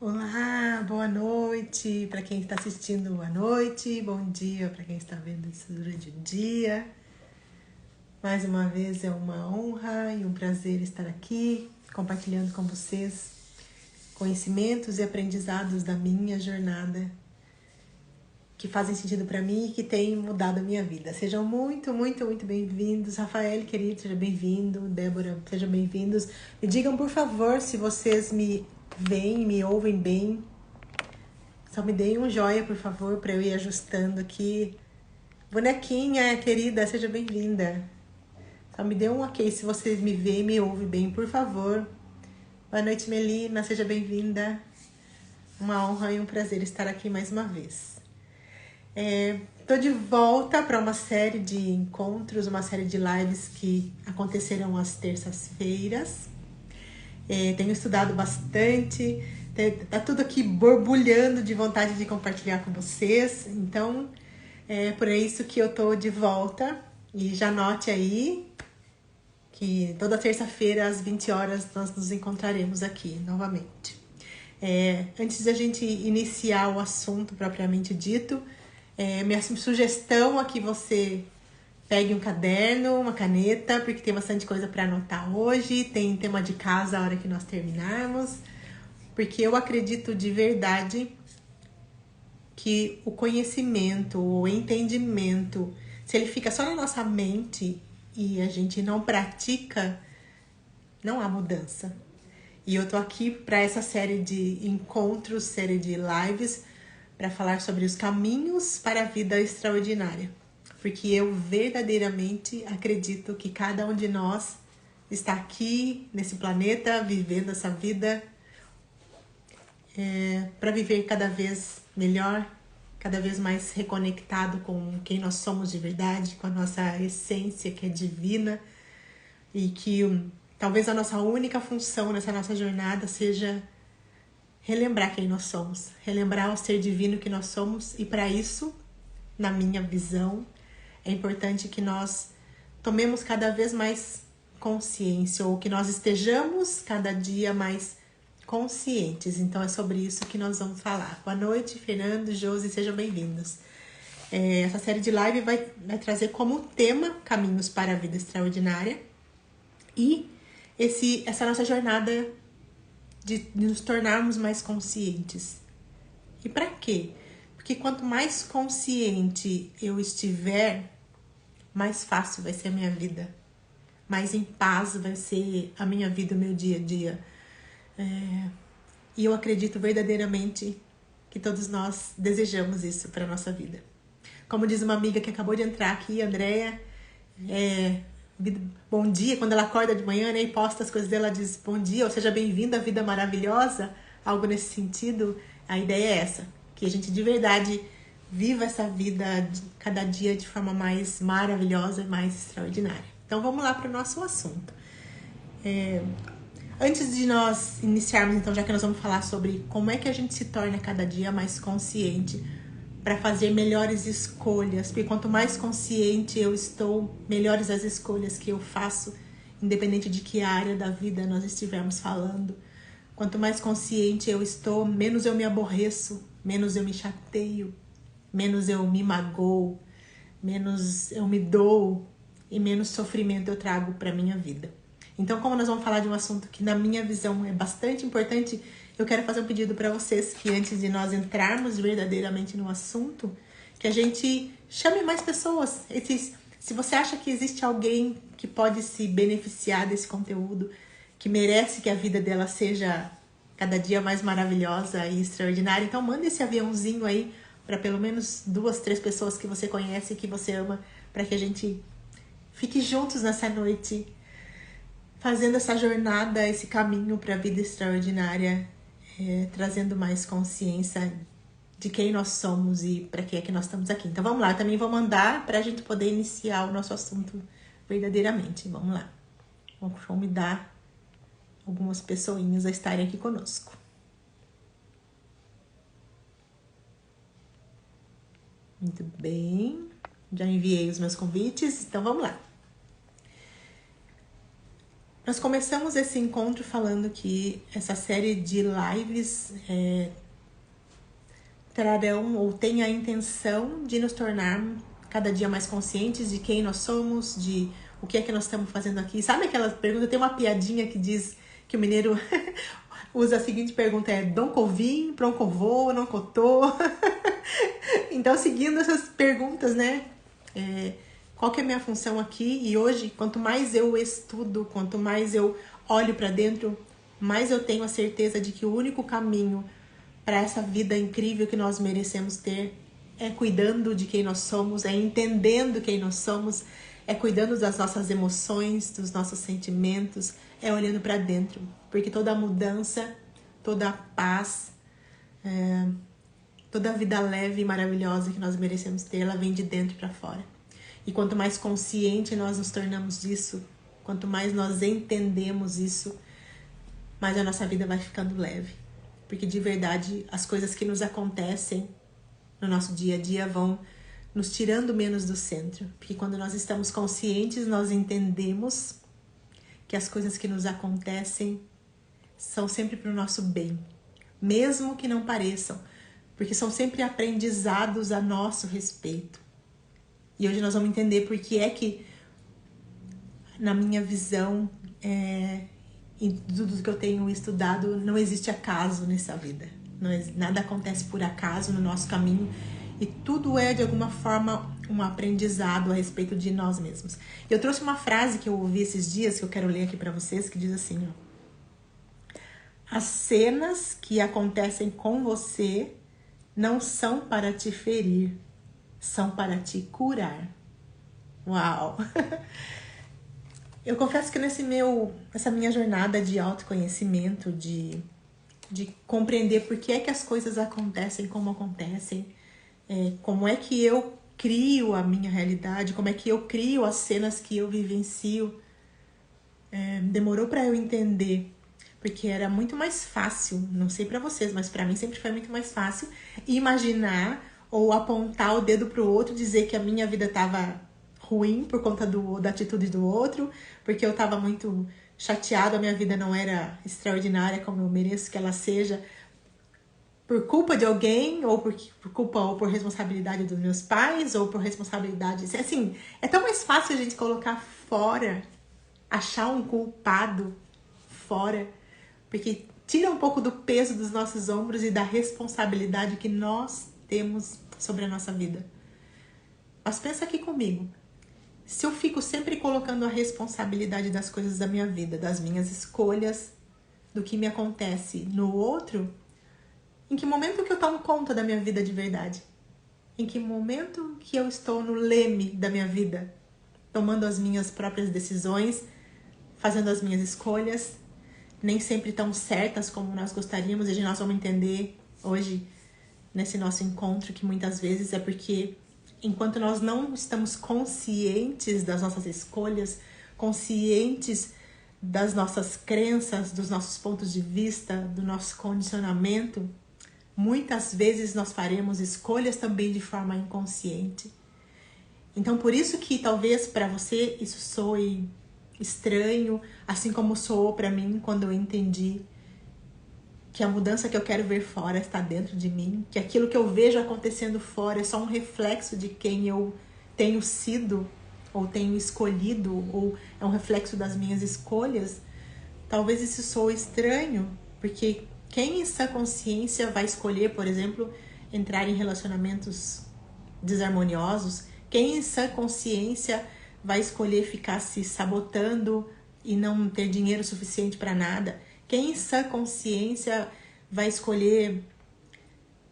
Olá, boa noite para quem está assistindo, boa noite, bom dia para quem está vendo isso durante o dia. Mais uma vez é uma honra e um prazer estar aqui compartilhando com vocês conhecimentos e aprendizados da minha jornada que fazem sentido para mim e que têm mudado a minha vida. Sejam muito bem-vindos. Rafael, querido, seja bem-vindo. Débora, sejam bem-vindos. Me digam, por favor, se vocês me veem, me ouvem bem. Só me deem um joia, por favor, para eu ir ajustando aqui. Bonequinha, querida, seja bem-vinda. Só me dê um ok se vocês me veem e me ouvem bem, por favor. Boa noite, Melina, seja bem-vinda. Uma honra e um prazer estar aqui mais uma vez. Tô de volta para uma série de encontros, uma série de lives que acontecerão às terças-feiras. Tenho estudado bastante, tá tudo aqui borbulhando de vontade de compartilhar com vocês. Então, é por isso que eu tô de volta. E já note aí que toda terça-feira às 20 horas nós nos encontraremos aqui novamente. Antes de a gente iniciar o assunto propriamente dito, minha sugestão é que você pegue um caderno, uma caneta, porque tem bastante coisa para anotar hoje. Tem tema de casa a hora que nós terminarmos. Porque eu acredito de verdade que o conhecimento, o entendimento, se ele fica só na nossa mente e a gente não pratica, não há mudança. E eu tô aqui para essa série de encontros, série de lives, para falar sobre os caminhos para a vida extraordinária. Porque eu verdadeiramente acredito que cada um de nós está aqui nesse planeta, vivendo essa vida para viver cada vez melhor, cada vez mais reconectado com quem nós somos de verdade, com a nossa essência que é divina, e que talvez a nossa única função nessa nossa jornada seja relembrar quem nós somos, relembrar o ser divino que nós somos. E para isso, na minha visão, é importante que nós tomemos cada vez mais consciência, ou que nós estejamos cada dia mais conscientes. Então é sobre isso que nós vamos falar. Boa noite, Fernando, Josi, sejam bem-vindos. Essa série de live vai trazer como tema caminhos para a vida extraordinária e essa nossa jornada de nos tornarmos mais conscientes. E para quê? Porque quanto mais consciente eu estiver, mais fácil vai ser a minha vida, mais em paz vai ser a minha vida, o meu dia a dia. E eu acredito verdadeiramente que todos nós desejamos isso para a nossa vida. Como diz uma amiga que acabou de entrar aqui, Andréia, bom dia, quando ela acorda de manhã, né, e posta as coisas dela, ela diz bom dia, ou seja, bem-vinda, vida maravilhosa, algo nesse sentido. A ideia é essa, que a gente de verdade viva essa vida cada dia de forma mais maravilhosa e mais extraordinária. Então vamos lá para o nosso assunto. Antes de nós iniciarmos, então, já que nós vamos falar sobre como é que a gente se torna cada dia mais consciente para fazer melhores escolhas, porque quanto mais consciente eu estou, melhores as escolhas que eu faço, independente de que área da vida nós estivermos falando. Quanto mais consciente eu estou, menos eu me aborreço, menos eu me chateio, menos eu me magoo, menos eu me dou e menos sofrimento eu trago para minha vida. Então, como nós vamos falar de um assunto que na minha visão é bastante importante, eu quero fazer um pedido para vocês que antes de nós entrarmos verdadeiramente no assunto, que a gente chame mais pessoas. Se você acha que existe alguém que pode se beneficiar desse conteúdo, que merece que a vida dela seja cada dia mais maravilhosa e extraordinária, então manda esse aviãozinho aí para pelo menos 2, 3 pessoas que você conhece e que você ama, para que a gente fique juntos nessa noite, fazendo essa jornada, esse caminho para a vida extraordinária, trazendo mais consciência de quem nós somos e para que é que nós estamos aqui. Então vamos lá, eu também vou mandar para a gente poder iniciar o nosso assunto verdadeiramente. Vamos lá. Vou convidar algumas pessoinhas a estarem aqui conosco. Muito bem. Já enviei os meus convites, então vamos lá. Nós começamos esse encontro falando que essa série de lives trarão ou tem a intenção de nos tornar cada dia mais conscientes de quem nós somos, de o que é que nós estamos fazendo aqui. Sabe aquela pergunta? Tem uma piadinha que diz que o mineiro usa a seguinte pergunta: donco vim, pronco vou, não cotô. Então, seguindo essas perguntas, né? Qual que é a minha função aqui? E hoje, quanto mais eu estudo, quanto mais eu olho para dentro, mais eu tenho a certeza de que o único caminho para essa vida incrível que nós merecemos ter é cuidando de quem nós somos, é entendendo quem nós somos, é cuidando das nossas emoções, dos nossos sentimentos, é olhando para dentro. Porque toda mudança, toda paz, toda vida leve e maravilhosa que nós merecemos ter, ela vem de dentro para fora. E quanto mais consciente nós nos tornamos disso, quanto mais nós entendemos isso, mais a nossa vida vai ficando leve. Porque de verdade, as coisas que nos acontecem no nosso dia a dia vão nos tirando menos do centro. Porque quando nós estamos conscientes, nós entendemos que as coisas que nos acontecem são sempre para o nosso bem. Mesmo que não pareçam. Porque são sempre aprendizados a nosso respeito. E hoje nós vamos entender por que é que, na minha visão, em tudo que eu tenho estudado, não existe acaso nessa vida. Nada acontece por acaso no nosso caminho. E tudo é, de alguma forma, um aprendizado a respeito de nós mesmos. Eu trouxe uma frase que eu ouvi esses dias, que eu quero ler aqui para vocês, que diz assim, ó: as cenas que acontecem com você não são para te ferir, são para te curar. Uau! Eu confesso que nessa minha jornada de autoconhecimento, de compreender por que é que as coisas acontecem como acontecem, como é que eu crio a minha realidade, como é que eu crio as cenas que eu vivencio, demorou para eu entender, porque era muito mais fácil, não sei para vocês, mas para mim sempre foi muito mais fácil imaginar ou apontar o dedo pro outro, dizer que a minha vida tava ruim por conta da atitude do outro, porque eu tava muito chateada, a minha vida não era extraordinária como eu mereço que ela seja, por culpa de alguém, ou por culpa ou por responsabilidade dos meus pais, ou por responsabilidade... Assim, é tão mais fácil a gente colocar fora, achar um culpado fora, porque tira um pouco do peso dos nossos ombros e da responsabilidade que nós temos sobre a nossa vida. Mas pensa aqui comigo. Se eu fico sempre colocando a responsabilidade das coisas da minha vida, das minhas escolhas, do que me acontece no outro, em que momento que eu tomo conta da minha vida de verdade? Em que momento que eu estou no leme da minha vida, tomando as minhas próprias decisões, fazendo as minhas escolhas, nem sempre tão certas como nós gostaríamos, e nós vamos entender hoje, nesse nosso encontro, que muitas vezes é porque enquanto nós não estamos conscientes das nossas escolhas, conscientes das nossas crenças, dos nossos pontos de vista, do nosso condicionamento, muitas vezes nós faremos escolhas também de forma inconsciente. Então, por isso que talvez para você isso soe estranho, assim como soou para mim quando eu entendi que a mudança que eu quero ver fora está dentro de mim, que aquilo que eu vejo acontecendo fora é só um reflexo de quem eu tenho sido, ou tenho escolhido, ou é um reflexo das minhas escolhas. Talvez isso soe estranho, porque quem em sã consciência vai escolher, por exemplo, entrar em relacionamentos desarmoniosos? Quem em sã consciência vai escolher ficar se sabotando e não ter dinheiro suficiente para nada? Quem em sã consciência vai escolher,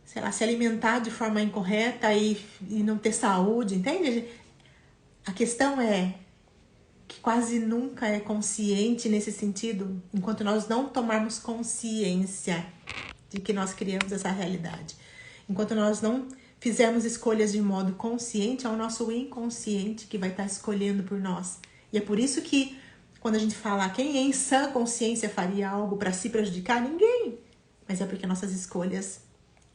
sei lá, se alimentar de forma incorreta e não ter saúde, entende? A questão é que quase nunca é consciente nesse sentido, enquanto nós não tomarmos consciência de que nós criamos essa realidade. Enquanto nós não fizermos escolhas de modo consciente, é o nosso inconsciente que vai estar escolhendo por nós. E é por isso que quando a gente fala quem em sã consciência faria algo para se prejudicar, ninguém. Mas é porque nossas escolhas,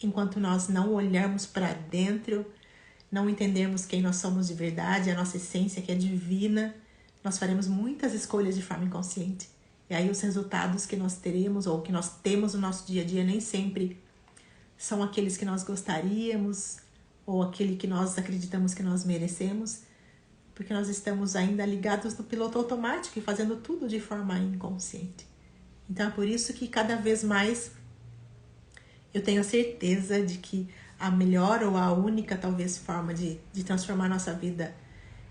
enquanto nós não olharmos para dentro, não entendermos quem nós somos de verdade, a nossa essência que é divina, nós faremos muitas escolhas de forma inconsciente. E aí os resultados que nós teremos ou que nós temos no nosso dia a dia nem sempre são aqueles que nós gostaríamos ou aquele que nós acreditamos que nós merecemos, porque nós estamos ainda ligados no piloto automático e fazendo tudo de forma inconsciente. Então é por isso que cada vez mais eu tenho a certeza de que a melhor ou a única, talvez, forma de transformar nossa vida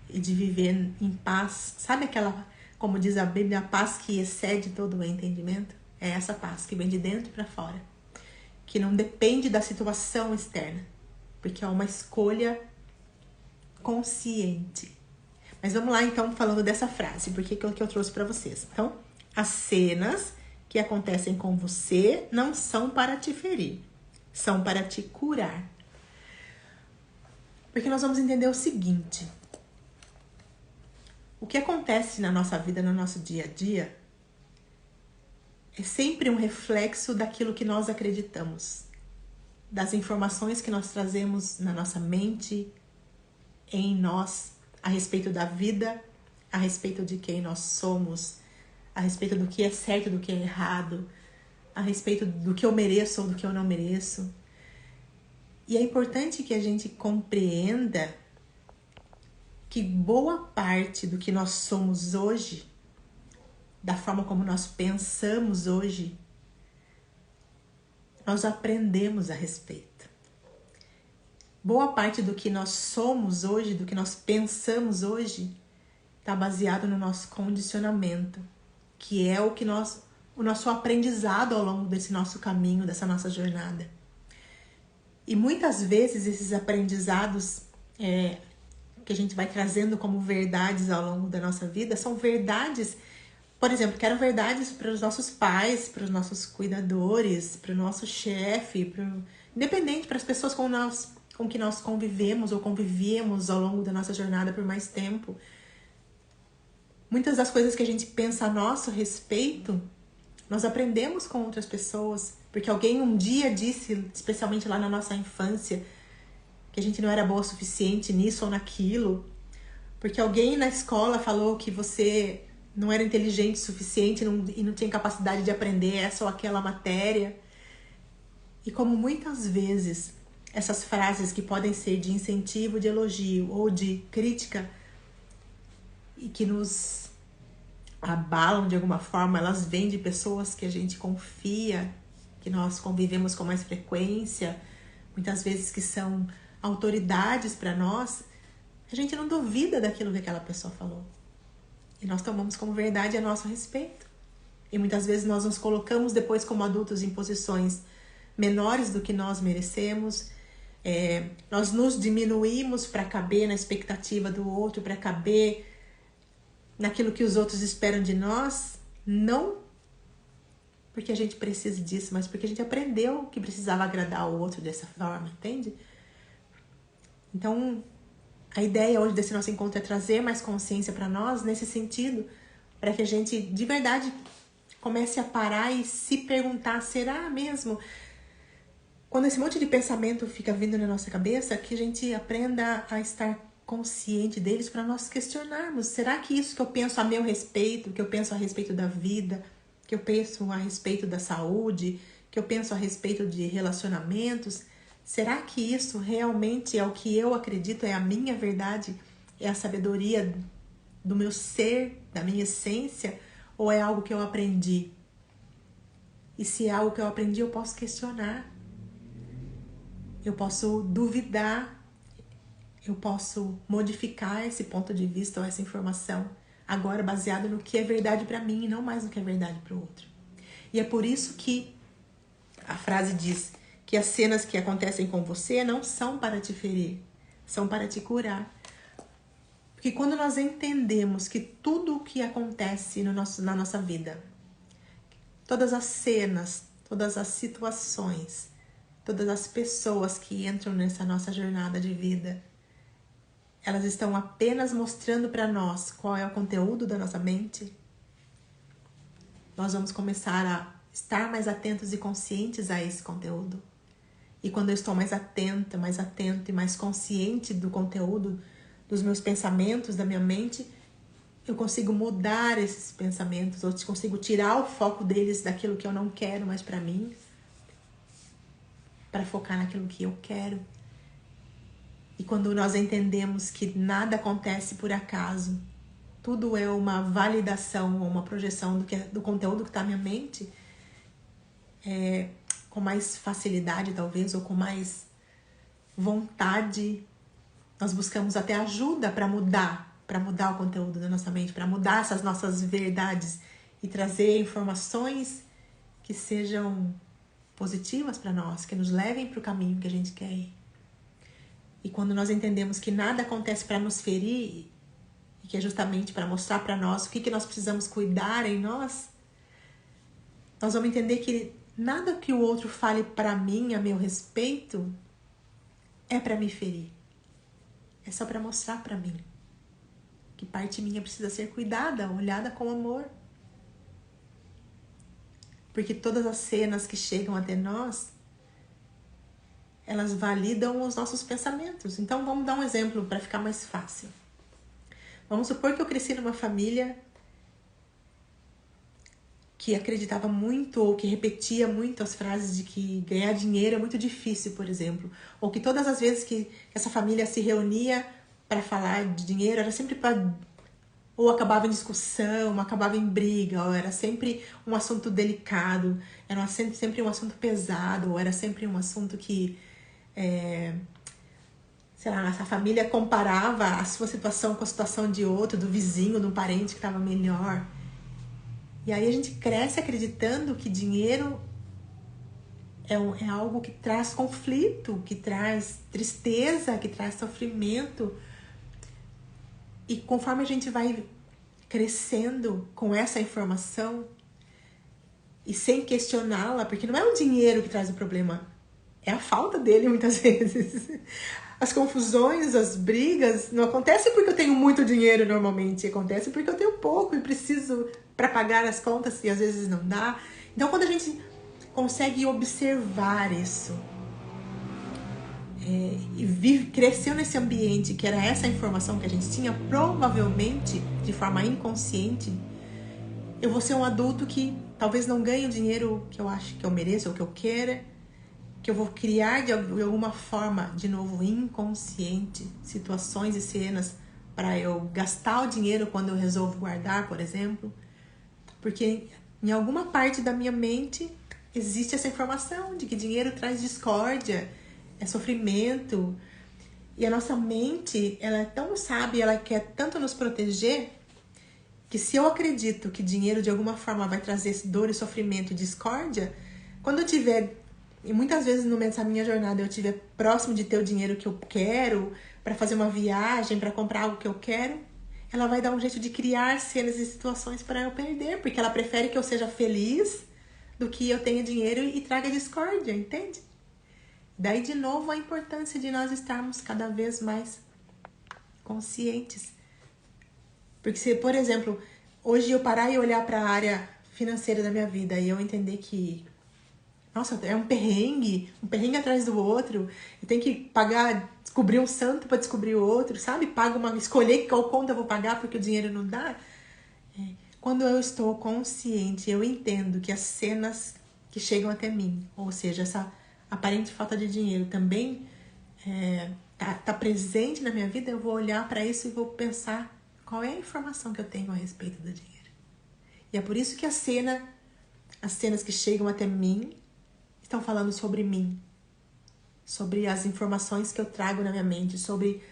e de viver em paz, sabe aquela, como diz a Bíblia, a paz que excede todo o entendimento? É essa paz que vem de dentro para fora, que não depende da situação externa, porque é uma escolha consciente. Mas vamos lá então falando dessa frase, porque é o que eu trouxe para vocês. Então, as cenas que acontecem com você não são para te ferir, são para te curar. Porque nós vamos entender o seguinte: o que acontece na nossa vida, no nosso dia a dia, é sempre um reflexo daquilo que nós acreditamos, das informações que nós trazemos na nossa mente, em nós, a respeito da vida, a respeito de quem nós somos, a respeito do que é certo, do que é errado, a respeito do que eu mereço ou do que eu não mereço. E é importante que a gente compreenda que boa parte do que nós somos hoje, da forma como nós pensamos hoje, nós aprendemos a respeito. Boa parte do que nós somos hoje, do que nós pensamos hoje, está baseado no nosso condicionamento, que é o nosso aprendizado ao longo desse nosso caminho, dessa nossa jornada. E muitas vezes esses aprendizados que a gente vai trazendo como verdades ao longo da nossa vida são verdades, por exemplo, que eram verdades para os nossos pais, para os nossos cuidadores, para o nosso chefe, independente, para as pessoas com que nós convivemos ou convivíamos ao longo da nossa jornada por mais tempo. Muitas das coisas que a gente pensa a nosso respeito, nós aprendemos com outras pessoas, porque alguém um dia disse, especialmente lá na nossa infância, que a gente não era boa o suficiente nisso ou naquilo, porque alguém na escola falou que você não era inteligente o suficiente e não tinha capacidade de aprender essa ou aquela matéria. E como muitas vezes essas frases que podem ser de incentivo, de elogio ou de crítica e que nos abalam de alguma forma, elas vêm de pessoas que a gente confia, que nós convivemos com mais frequência, muitas vezes que são autoridades para nós, a gente não duvida daquilo que aquela pessoa falou. E nós tomamos como verdade a nosso respeito. E muitas vezes nós nos colocamos depois como adultos em posições menores do que nós merecemos. Nós nos diminuímos para caber na expectativa do outro, para caber naquilo que os outros esperam de nós, não porque a gente precisa disso, mas porque a gente aprendeu que precisava agradar o outro dessa forma, entende? Então, a ideia hoje desse nosso encontro é trazer mais consciência para nós nesse sentido, para que a gente de verdade comece a parar e se perguntar, será mesmo? Quando esse monte de pensamento fica vindo na nossa cabeça, que a gente aprenda a estar consciente deles para nós questionarmos. Será que isso que eu penso a meu respeito, que eu penso a respeito da vida, que eu penso a respeito da saúde, que eu penso a respeito de relacionamentos, será que isso realmente é o que eu acredito, é a minha verdade, é a sabedoria do meu ser, da minha essência, ou é algo que eu aprendi? E se é algo que eu aprendi, eu posso questionar, eu posso duvidar, eu posso modificar esse ponto de vista ou essa informação, agora baseado no que é verdade para mim e não mais no que é verdade para o outro. E é por isso que a frase diz que as cenas que acontecem com você não são para te ferir, são para te curar. Porque quando nós entendemos que tudo o que acontece na nossa vida, todas as cenas, todas as situações, todas as pessoas que entram nessa nossa jornada de vida, elas estão apenas mostrando para nós qual é o conteúdo da nossa mente, nós vamos começar a estar mais atentos e conscientes a esse conteúdo. E quando eu estou mais atenta, mais atento e mais consciente do conteúdo dos meus pensamentos, da minha mente, eu consigo mudar esses pensamentos, ou consigo tirar o foco deles daquilo que eu não quero mais pra mim, para focar naquilo que eu quero. E quando nós entendemos que nada acontece por acaso, tudo é uma validação ou uma projeção do conteúdo que está na minha mente, com mais facilidade talvez, ou com mais vontade, nós buscamos até ajuda para mudar o conteúdo da nossa mente, para mudar essas nossas verdades e trazer informações que sejam positivas para nós, que nos levem para o caminho que a gente quer ir. E quando nós entendemos que nada acontece para nos ferir, e que é justamente para mostrar para nós o que nós precisamos cuidar em nós, nós vamos entender que nada que o outro fale para mim a meu respeito é para me ferir. É só para mostrar para mim que parte minha precisa ser cuidada, olhada com amor. Porque todas as cenas que chegam até nós, elas validam os nossos pensamentos. Então vamos dar um exemplo para ficar mais fácil. Vamos supor que eu cresci numa família que acreditava muito ou que repetia muito as frases de que ganhar dinheiro é muito difícil, por exemplo. Ou que todas as vezes que essa família se reunia para falar de dinheiro, era sempre para... ou acabava em discussão, ou acabava em briga, ou era sempre um assunto delicado, era sempre um assunto pesado, ou era sempre um assunto que... sei lá, essa família comparava a sua situação com a situação de outro, do vizinho, do parente que estava melhor. E aí a gente cresce acreditando que dinheiro é algo que traz conflito, que traz tristeza, que traz sofrimento. E conforme a gente vai crescendo com essa informação e sem questioná-la, porque não é o dinheiro que traz o problema, é a falta dele muitas vezes. As confusões, as brigas não acontecem porque eu tenho muito dinheiro normalmente, acontece porque eu tenho pouco e preciso para pagar as contas e às vezes não dá. Então quando a gente consegue observar isso e cresceu nesse ambiente que era essa informação que a gente tinha, provavelmente de forma inconsciente, eu vou ser um adulto que talvez não ganhe o dinheiro que eu acho que eu mereço ou que eu queira, que eu vou criar de alguma forma, de novo, inconsciente, situações e cenas para eu gastar o dinheiro quando eu resolvo guardar, por exemplo. Porque em alguma parte da minha mente existe essa informação de que dinheiro traz discórdia, é sofrimento. E a nossa mente, ela é tão sábia, ela quer tanto nos proteger, que se eu acredito que dinheiro de alguma forma vai trazer dor e sofrimento e discórdia, quando eu tiver... E muitas vezes nessa minha jornada eu estiver próximo de ter o dinheiro que eu quero, para fazer uma viagem, para comprar algo que eu quero, ela vai dar um jeito de criar cenas e situações para eu perder, porque ela prefere que eu seja feliz do que eu tenha dinheiro e traga discórdia, entende? Daí, de novo, a importância de nós estarmos cada vez mais conscientes. Porque se, por exemplo, hoje eu parar e olhar para a área financeira da minha vida e eu entender que nossa, é um perrengue atrás do outro. Eu tenho que pagar, descobrir um santo para descobrir o outro, sabe? Escolher qual conta eu vou pagar porque o dinheiro não dá. Quando eu estou consciente, eu entendo que as cenas que chegam até mim, ou seja, essa aparente falta de dinheiro também tá presente na minha vida, eu vou olhar para isso e vou pensar qual é a informação que eu tenho a respeito do dinheiro. E é por isso que as cenas que chegam até mim estão falando sobre mim, sobre as informações que eu trago na minha mente, sobre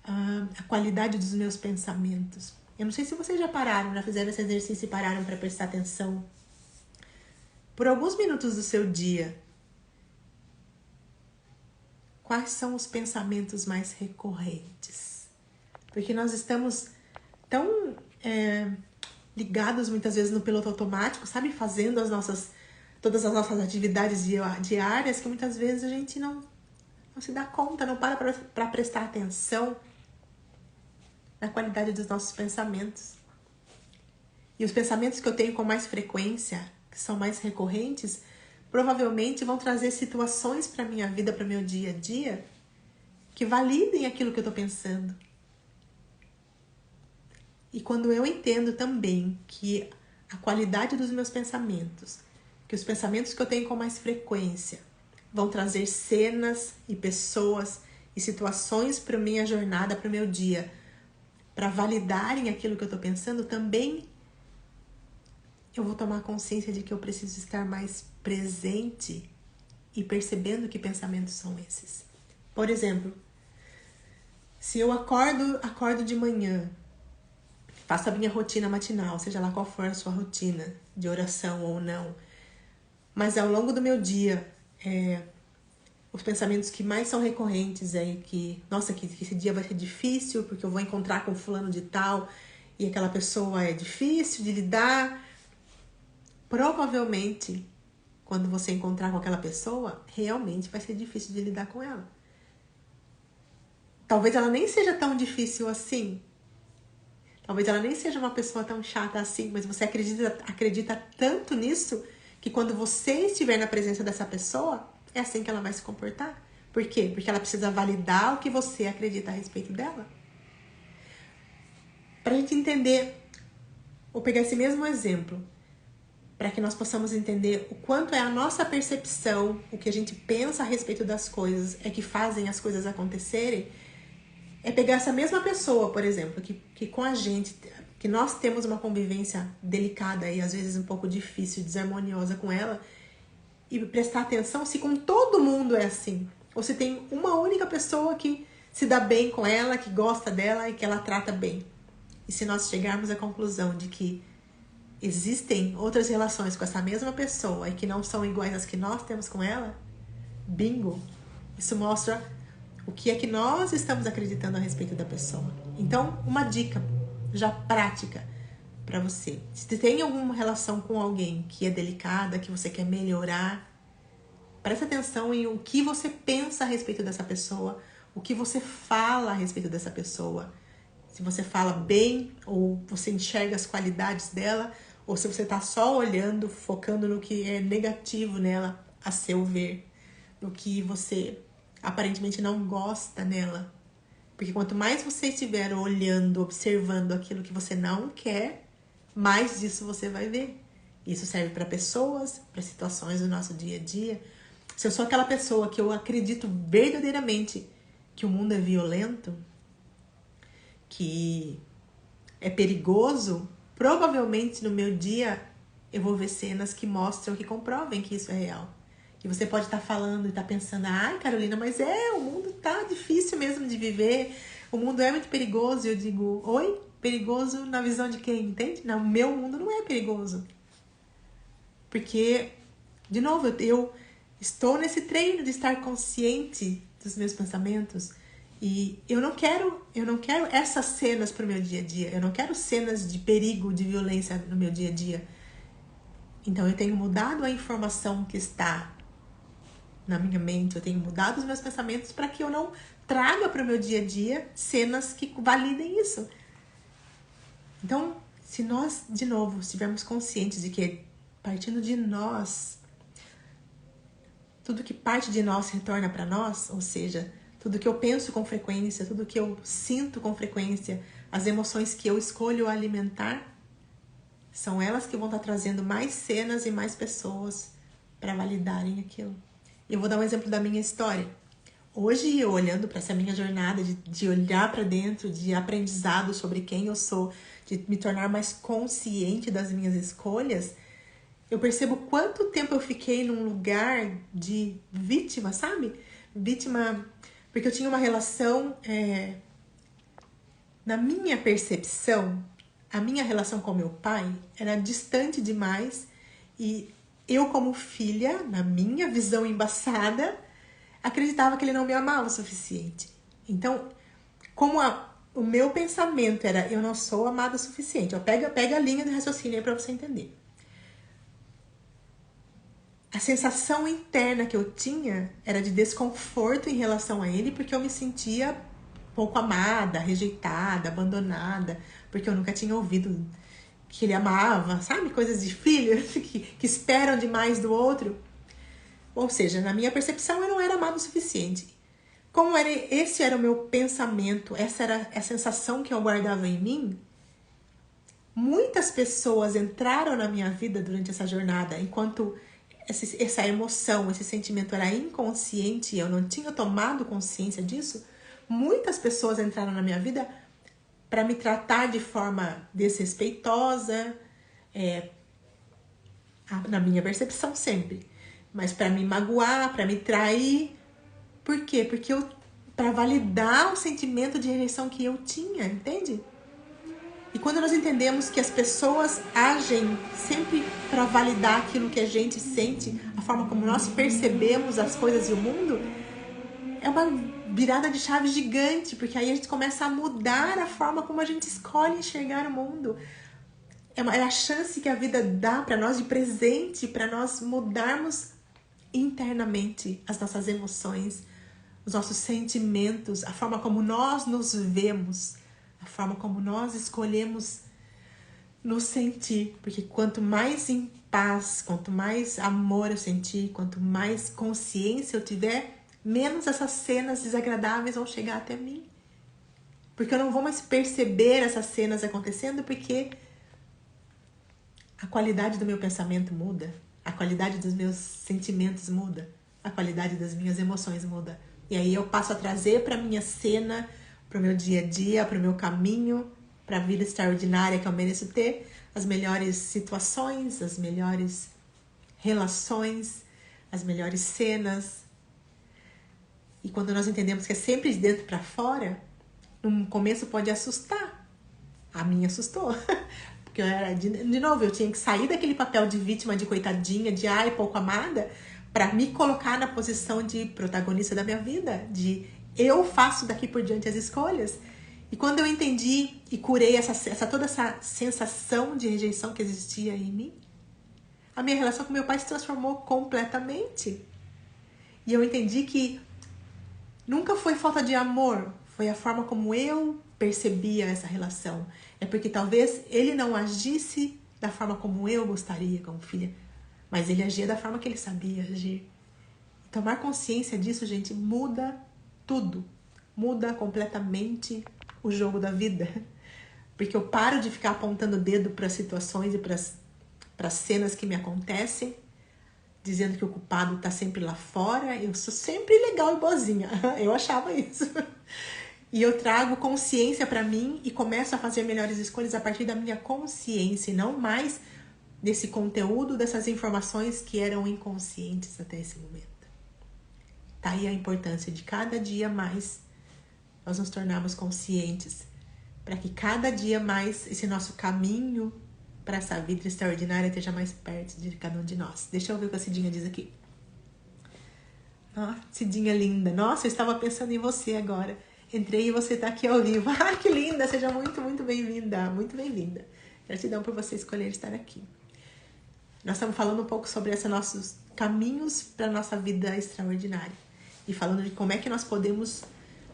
a qualidade dos meus pensamentos. Eu não sei se vocês já fizeram esse exercício e pararam para prestar atenção. Por alguns minutos do seu dia, quais são os pensamentos mais recorrentes? Porque nós estamos tão ligados muitas vezes no piloto automático, sabe? Fazendo todas as nossas atividades diárias, que muitas vezes a gente não se dá conta, não para prestar atenção na qualidade dos nossos pensamentos. E os pensamentos que eu tenho com mais frequência, que são mais recorrentes, provavelmente vão trazer situações para minha vida, para o meu dia a dia, que validem aquilo que eu estou pensando. E quando eu entendo também que a qualidade dos meus pensamentos, que os pensamentos que eu tenho com mais frequência vão trazer cenas e pessoas e situações para minha jornada, para o meu dia, para validarem aquilo que eu estou pensando, também eu vou tomar consciência de que eu preciso estar mais presente e percebendo que pensamentos são esses. Por exemplo, se eu acordo de manhã, faço a minha rotina matinal, seja lá qual for a sua rotina, de oração ou não, mas ao longo do meu dia, os pensamentos que mais são recorrentes é que, nossa, que esse dia vai ser difícil porque eu vou encontrar com fulano de tal e aquela pessoa é difícil de lidar. Provavelmente, quando você encontrar com aquela pessoa, realmente vai ser difícil de lidar com ela. Talvez ela nem seja tão difícil assim. Talvez ela nem seja uma pessoa tão chata assim, mas você acredita tanto nisso que quando você estiver na presença dessa pessoa, é assim que ela vai se comportar. Por quê? Porque ela precisa validar o que você acredita a respeito dela. Para a gente entender, vou pegar esse mesmo exemplo, para que nós possamos entender o quanto é a nossa percepção, o que a gente pensa a respeito das coisas, é que fazem as coisas acontecerem. É pegar essa mesma pessoa, por exemplo, que com a gente, que nós temos uma convivência delicada e às vezes um pouco difícil, desarmoniosa com ela, e prestar atenção se com todo mundo é assim, ou se tem uma única pessoa que se dá bem com ela, que gosta dela e que ela trata bem. E se nós chegarmos à conclusão de que existem outras relações com essa mesma pessoa e que não são iguais às que nós temos com ela, bingo! Isso mostra o que é que nós estamos acreditando a respeito da pessoa. Então, uma dica já prática para você. Se tem alguma relação com alguém que é delicada, que você quer melhorar, presta atenção em o que você pensa a respeito dessa pessoa, o que você fala a respeito dessa pessoa. Se você fala bem, ou você enxerga as qualidades dela, ou se você está só olhando, focando no que é negativo nela, a seu ver, no que você aparentemente não gosta nela. Porque quanto mais você estiver olhando, observando aquilo que você não quer, mais disso você vai ver. Isso serve para pessoas, para situações do nosso dia a dia. Se eu sou aquela pessoa que eu acredito verdadeiramente que o mundo é violento, que é perigoso, provavelmente no meu dia eu vou ver cenas que mostram, que comprovem que isso é real. E você pode estar falando e estar pensando, ai Carolina, mas o mundo tá difícil mesmo de viver, o mundo é muito perigoso. E eu digo, oi? Perigoso na visão de quem, entende? No meu mundo não é perigoso. Porque, de novo, eu estou nesse treino de estar consciente dos meus pensamentos. E eu não quero essas cenas para o meu dia a dia. Eu não quero cenas de perigo, de violência no meu dia a dia. Então eu tenho mudado a informação que está na minha mente, eu tenho mudado os meus pensamentos para que eu não traga para o meu dia a dia cenas que validem isso. Então, se nós, de novo, estivermos conscientes de que partindo de nós, tudo que parte de nós retorna para nós, ou seja, tudo que eu penso com frequência, tudo que eu sinto com frequência, as emoções que eu escolho alimentar, são elas que vão estar trazendo mais cenas e mais pessoas para validarem aquilo. Eu vou dar um exemplo da minha história. Hoje, eu olhando para essa minha jornada de olhar para dentro, de aprendizado sobre quem eu sou, de me tornar mais consciente das minhas escolhas, eu percebo quanto tempo eu fiquei num lugar de vítima, sabe? Vítima, porque eu tinha uma relação, na minha percepção, a minha relação com meu pai era distante demais e eu, como filha, na minha visão embaçada, acreditava que ele não me amava o suficiente. Então, como o meu pensamento era eu não sou amada o suficiente, pega a linha de raciocínio aí para você entender. A sensação interna que eu tinha era de desconforto em relação a ele, porque eu me sentia pouco amada, rejeitada, abandonada, porque eu nunca tinha ouvido que ele amava, sabe? Coisas de filho que esperam demais do outro. Ou seja, na minha percepção eu não era amada o suficiente. Esse era o meu pensamento, essa era a sensação que eu guardava em mim, Muitas pessoas entraram na minha vida durante essa jornada, enquanto essa emoção, esse sentimento era inconsciente, eu não tinha tomado consciência disso. Muitas pessoas entraram na minha vida para me tratar de forma desrespeitosa, na minha percepção sempre, mas para me magoar, para me trair. Por quê? Porque para validar o sentimento de rejeição que eu tinha, entende? E quando nós entendemos que as pessoas agem sempre para validar aquilo que a gente sente, a forma como nós percebemos as coisas e o mundo, é uma virada de chave gigante, porque aí a gente começa a mudar a forma como a gente escolhe enxergar o mundo. É a chance que a vida dá para nós de presente, para nós mudarmos internamente as nossas emoções, os nossos sentimentos, a forma como nós nos vemos, a forma como nós escolhemos nos sentir. Porque quanto mais em paz, quanto mais amor eu sentir, quanto mais consciência eu tiver, menos essas cenas desagradáveis vão chegar até mim. Porque eu não vou mais perceber essas cenas acontecendo, porque a qualidade do meu pensamento muda, a qualidade dos meus sentimentos muda, a qualidade das minhas emoções muda. E aí eu passo a trazer para minha cena, para o meu dia a dia, para o meu caminho, para a vida extraordinária que eu mereço ter, as melhores situações, as melhores relações, as melhores cenas. E quando nós entendemos que é sempre de dentro para fora, no começo pode assustar. A minha assustou. Porque eu era, de novo, eu tinha que sair daquele papel de vítima, de coitadinha, de ai, pouco amada, para me colocar na posição de protagonista da minha vida, de eu faço daqui por diante as escolhas. E quando eu entendi e curei toda essa sensação de rejeição que existia em mim, a minha relação com meu pai se transformou completamente. E eu entendi que nunca foi falta de amor, foi a forma como eu percebia essa relação. É porque talvez ele não agisse da forma como eu gostaria como filha, mas ele agia da forma que ele sabia agir. Tomar consciência disso, gente, muda tudo. Muda completamente o jogo da vida. Porque eu paro de ficar apontando o dedo para as situações e para as cenas que me acontecem, dizendo que o culpado está sempre lá fora. Eu sou sempre legal e boazinha. Eu achava isso. E eu trago consciência para mim e começo a fazer melhores escolhas a partir da minha consciência, e não mais desse conteúdo, dessas informações que eram inconscientes até esse momento. Tá aí a importância de cada dia mais nós nos tornarmos conscientes, para que cada dia mais esse nosso caminho para essa vida extraordinária esteja mais perto de cada um de nós. Deixa eu ver o que a Cidinha diz aqui. Ah, Cidinha linda. Nossa, eu estava pensando em você agora. Entrei e você está aqui ao vivo. Ah, que linda! Seja muito, muito bem-vinda. Muito bem-vinda. Gratidão por você escolher estar aqui. Nós estamos falando um pouco sobre esses nossos caminhos para a nossa vida extraordinária. E falando de como é que nós podemos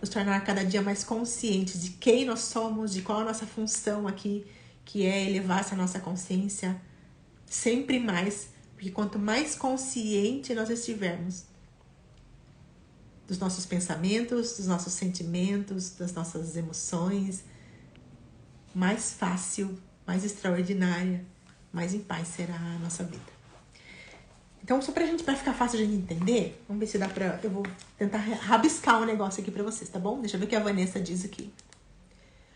nos tornar cada dia mais conscientes de quem nós somos, de qual a nossa função aqui, que é elevar essa nossa consciência sempre mais. Porque quanto mais consciente nós estivermos dos nossos pensamentos, dos nossos sentimentos, das nossas emoções, mais fácil, mais extraordinária, mais em paz será a nossa vida. Então, só pra ficar fácil de a gente entender, vamos ver se dá pra... Eu vou tentar rabiscar um negócio aqui pra vocês, tá bom? Deixa eu ver o que a Vanessa diz aqui.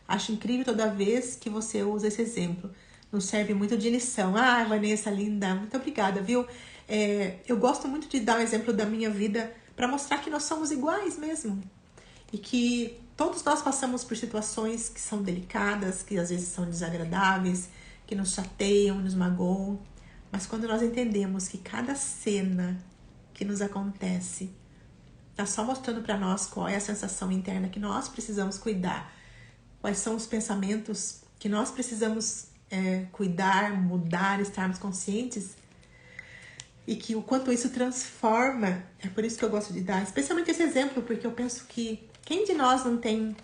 Acho incrível toda vez que você usa esse exemplo. Nos serve muito de lição. Ah, Vanessa, linda, muito obrigada, viu? Eu gosto muito de dar o exemplo da minha vida para mostrar que nós somos iguais mesmo. E que todos nós passamos por situações que são delicadas, que às vezes são desagradáveis, que nos chateiam, nos magoam. Mas quando nós entendemos que cada cena que nos acontece está só mostrando para nós qual é a sensação interna que nós precisamos cuidar, quais são os pensamentos que nós precisamos cuidar, mudar, estarmos conscientes, e que o quanto isso transforma, é por isso que eu gosto de dar, especialmente esse exemplo, porque eu penso que quem de nós não tem,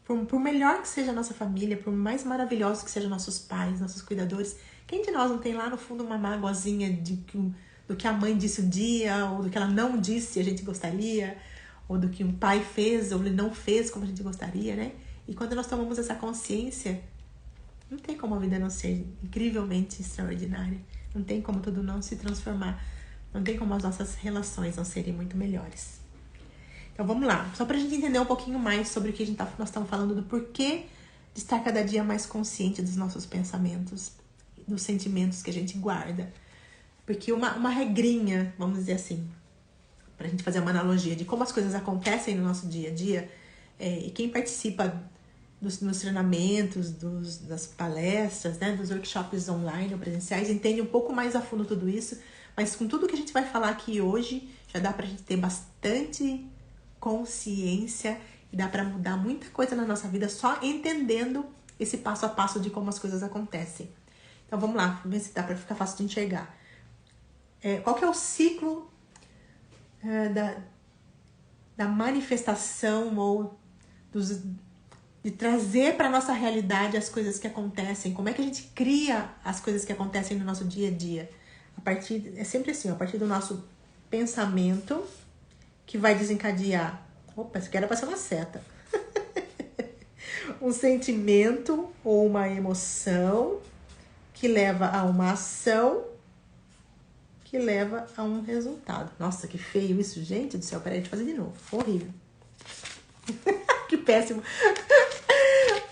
por melhor que seja a nossa família, por mais maravilhosos que sejam nossos pais, nossos cuidadores, quem de nós não tem lá no fundo uma mágoazinha do que a mãe disse um dia, ou do que ela não disse e a gente gostaria, ou do que um pai fez ou ele não fez como a gente gostaria, né? E quando nós tomamos essa consciência, Não tem como a vida não ser incrivelmente extraordinária. Não tem como tudo não se transformar. Não tem como as nossas relações não serem muito melhores. Então vamos lá. Só pra gente entender um pouquinho mais sobre o que nós estamos falando, do porquê de estar cada dia mais consciente dos nossos pensamentos, dos sentimentos que a gente guarda. Porque uma regrinha, vamos dizer assim, pra gente fazer uma analogia de como as coisas acontecem no nosso dia a dia, e quem participa nos treinamentos, das palestras, né, dos workshops online ou presenciais, entende um pouco mais a fundo tudo isso, mas com tudo que a gente vai falar aqui hoje, já dá pra gente ter bastante consciência e dá pra mudar muita coisa na nossa vida só entendendo esse passo a passo de como as coisas acontecem. Então vamos lá, vamos ver se dá pra ficar fácil de enxergar. Qual que é o ciclo da manifestação ou de trazer para nossa realidade as coisas que acontecem? Como é que a gente cria as coisas que acontecem no nosso dia a dia? É sempre assim, a partir do nosso pensamento, que vai desencadear... Opa, isso aqui era para ser uma seta. Um sentimento ou uma emoção que leva a uma ação que leva a um resultado. Nossa, que feio isso, gente do céu. Peraí, deixa eu fazer de novo. Horrível. Que péssimo.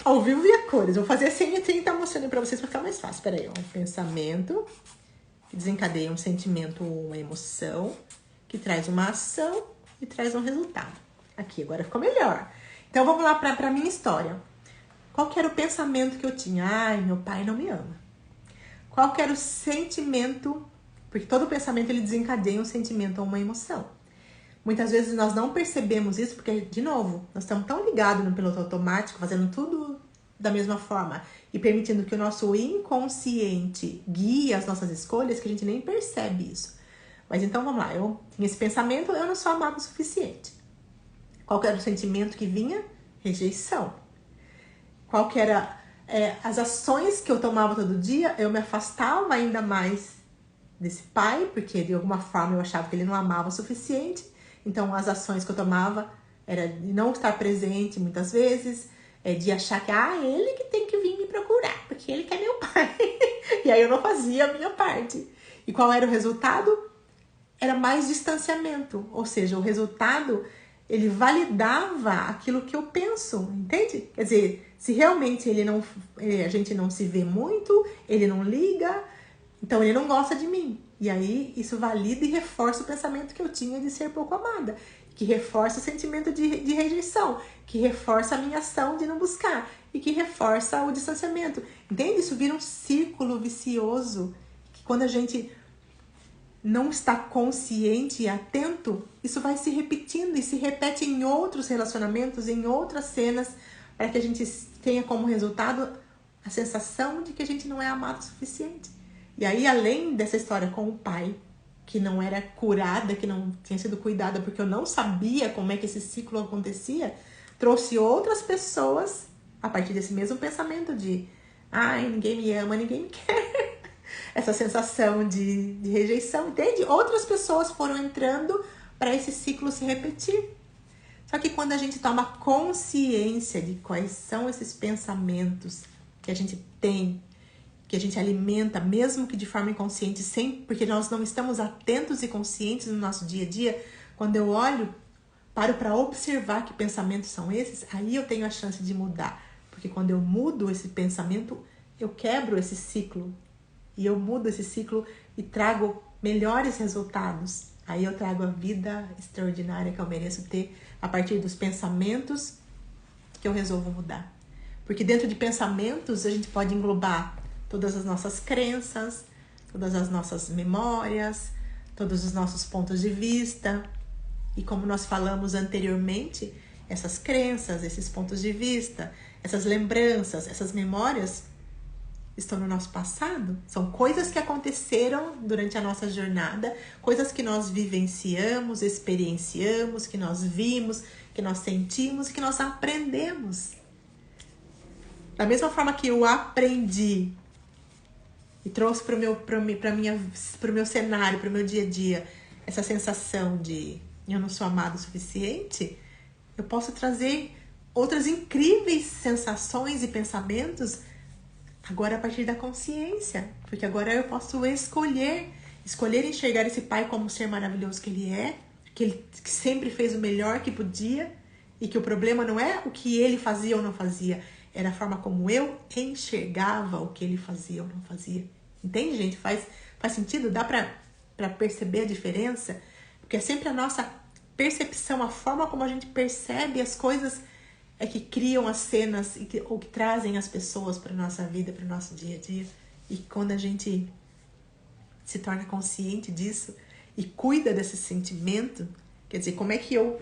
Ao vivo e a cores. Vou fazer assim e tá mostrando pra vocês pra ficar mais fácil. Peraí, um pensamento que desencadeia um sentimento ou uma emoção que traz uma ação e traz um resultado. Aqui, agora ficou melhor. Então, vamos lá pra minha história. Qual que era o pensamento que eu tinha? Ai, meu pai não me ama. Qual que era o sentimento? Porque todo pensamento, ele desencadeia um sentimento ou uma emoção. Muitas vezes nós não percebemos isso, porque, de novo, nós estamos tão ligados no piloto automático, fazendo tudo da mesma forma e permitindo que o nosso inconsciente guie as nossas escolhas, que a gente nem percebe isso. Mas então, vamos lá. Eu tinha esse pensamento, eu não sou amado o suficiente. Qual que era o sentimento que vinha? Rejeição. Qual que era as ações que eu tomava todo dia? Eu me afastava ainda mais desse pai, porque de alguma forma eu achava que ele não amava o suficiente. Então as ações que eu tomava era de não estar presente muitas vezes, de achar que ele que tem que vir me procurar, porque ele que é meu pai. E aí eu não fazia a minha parte. E qual era o resultado? Era mais distanciamento. Ou seja, o resultado, ele validava aquilo que eu penso, entende? Quer dizer, se realmente a gente não se vê muito, ele não liga, então ele não gosta de mim. E aí isso valida e reforça o pensamento que eu tinha de ser pouco amada, que reforça o sentimento de rejeição, que reforça a minha ação de não buscar e que reforça o distanciamento. Entende? Isso vira um círculo vicioso, que quando a gente não está consciente e atento, isso vai se repetindo e se repete em outros relacionamentos, em outras cenas, para que a gente tenha como resultado a sensação de que a gente não é amado o suficiente. E aí, além dessa história com o pai, que não era curada, que não tinha sido cuidada, porque eu não sabia como é que esse ciclo acontecia, trouxe outras pessoas a partir desse mesmo pensamento de ninguém me ama, ninguém me quer. Essa sensação de rejeição, entende? Outras pessoas foram entrando para esse ciclo se repetir. Só que quando a gente toma consciência de quais são esses pensamentos que a gente tem, que a gente alimenta, mesmo que de forma inconsciente, porque nós não estamos atentos e conscientes no nosso dia a dia, quando eu paro para observar que pensamentos são esses, aí eu tenho a chance de mudar. Porque quando eu mudo esse pensamento, eu quebro esse ciclo. E eu mudo esse ciclo e trago melhores resultados. Aí eu trago a vida extraordinária que eu mereço ter a partir dos pensamentos que eu resolvo mudar. Porque dentro de pensamentos a gente pode englobar todas as nossas crenças, todas as nossas memórias, todos os nossos pontos de vista. E como nós falamos anteriormente, essas crenças, esses pontos de vista, essas lembranças, essas memórias estão no nosso passado. São coisas que aconteceram durante a nossa jornada, coisas que nós vivenciamos, experienciamos, que nós vimos, que nós sentimos, que nós aprendemos. Da mesma forma que eu aprendi e trouxe para o meu cenário, para o meu dia a dia, essa sensação de eu não sou amado o suficiente, eu posso trazer outras incríveis sensações e pensamentos Agora a partir da consciência, porque agora eu posso escolher enxergar esse pai como um ser maravilhoso que ele é, que sempre fez o melhor que podia, e que o problema não é o que ele fazia ou não fazia, era a forma como eu enxergava o que ele fazia ou não fazia. Entende, gente? Faz sentido? Dá pra perceber a diferença? Porque é sempre a nossa percepção, a forma como a gente percebe as coisas é que criam as cenas ou que trazem as pessoas para nossa vida, para o nosso dia a dia. E quando a gente se torna consciente disso e cuida desse sentimento, quer dizer, como é que eu